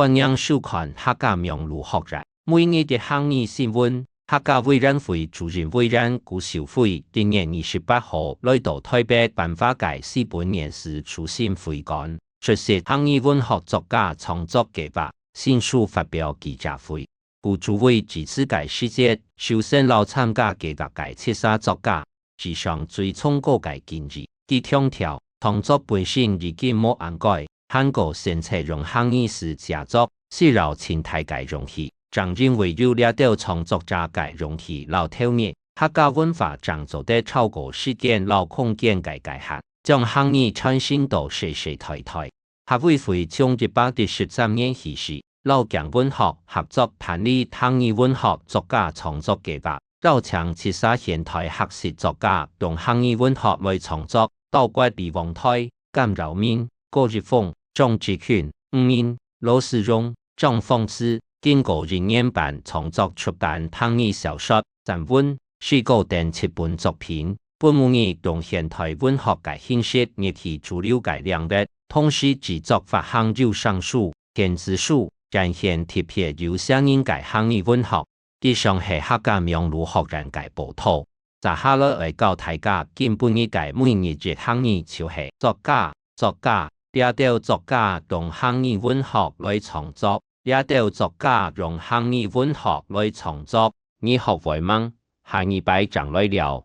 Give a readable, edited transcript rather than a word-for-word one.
本样授权客家名录学人，每日的行义新闻。客家委員會主任委員顧兆輝今年28號來到台北辦法界4本年時出席會館，出席行義文學作家創作計劃新書發表記者會。顧主委支持該世界修身老參加計劃界切沙作家，只想追蹤個界建議，佢強調創作本身已經冇掩蓋，韓國先採用行義時寫作，是老前台界容易。正認為有了到創作者界容易老透明，客家文化創作得超過時間老空間界界限，將行義傳承到世世代代。客委會從113年起時，老蔣文學合作辦理行義文學作家創作計劃，邀請切沙現代學術作家用行義文學來創作，包括李旺泰、甘饒面、郭日鳳、莊志權、吳敏、羅世榮、張鳳詩。經過人年版創作出版行義小說、散文、詩歌等7本作品，本文以用現代文學界形式熱起主流界亮的，同時製作發行有聲書、電子書，展現特別有聲音界行義文學，以上係客家名錄學人界報道。接下來教大家基本一界每日嘅行義就是作家抓到作家用行義文學來創作。抓到作家用行義文學來創作，你學會嗎？下禮拜再來聊。